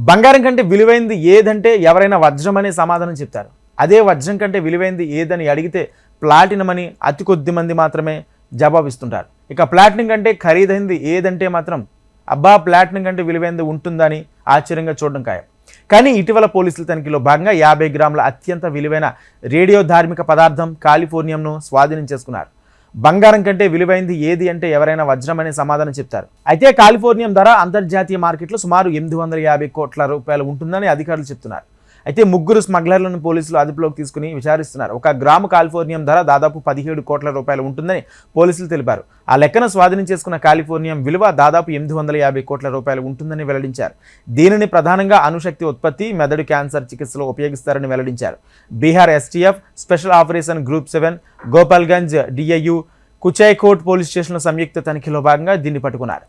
బంగారం కంటే విలువైంది ఏదంటే ఎవరైనా వజ్రం అనే సమాధానం చెప్తారు. అదే వజ్రం కంటే విలువైంది ఏదని అడిగితే ప్లాటినం అని అతి కొద్ది మంది మాత్రమే జవాబిస్తుంటారు. ఇక ప్లాటినం కంటే ఖరీదైంది ఏదంటే మాత్రం అబ్బా ప్లాటినం కంటే విలువైంది ఉంటుందని ఆశ్చర్యంగా చూడడం ఖాయం. కానీ ఇటీవల పోలీసుల తనిఖీలో భాగంగా 50 గ్రాముల అత్యంత విలువైన రేడియో ధార్మిక పదార్థం కాలిఫోర్నియంను స్వాధీనం చేసుకున్నారు. బంగారం కంటే విలువైంది ఏది అంటే ఎవరైనా వజ్రం అనే సమాధానం చెప్తారు. అయితే కాలిఫోర్నియం ధర అంతర్జాతీయ మార్కెట్లో సుమారు 850 కోట్ల రూపాయలు ఉంటుందని అధికారులు చెప్తున్నారు. అయితే 3 స్మగ్లర్లను పోలీసులు అదుపులోకి తీసుకుని విచారిస్తున్నారు. 1 గ్రాము కాలిఫోర్నియం ధర దాదాపు 17 కోట్ల రూపాయలు ఉంటుందని పోలీసులు తెలిపారు. ఆ లెక్కన స్వాధీనం చేసుకున్న కాలిఫోర్నియం విలువ దాదాపు 850 కోట్ల రూపాయలు ఉంటుందని వెల్లడించారు. దీనిని ప్రధానంగా అణుశక్తి ఉత్పత్తి, మెదడు క్యాన్సర్ చికిత్సలో ఉపయోగిస్తారని వెల్లడించారు. Bihar STF, special operation group 7, Gopalganj DIU, Kuchaikote police స్టేషన్ల సంయుక్త తనిఖీలో భాగంగా దీన్ని పట్టుకున్నారు.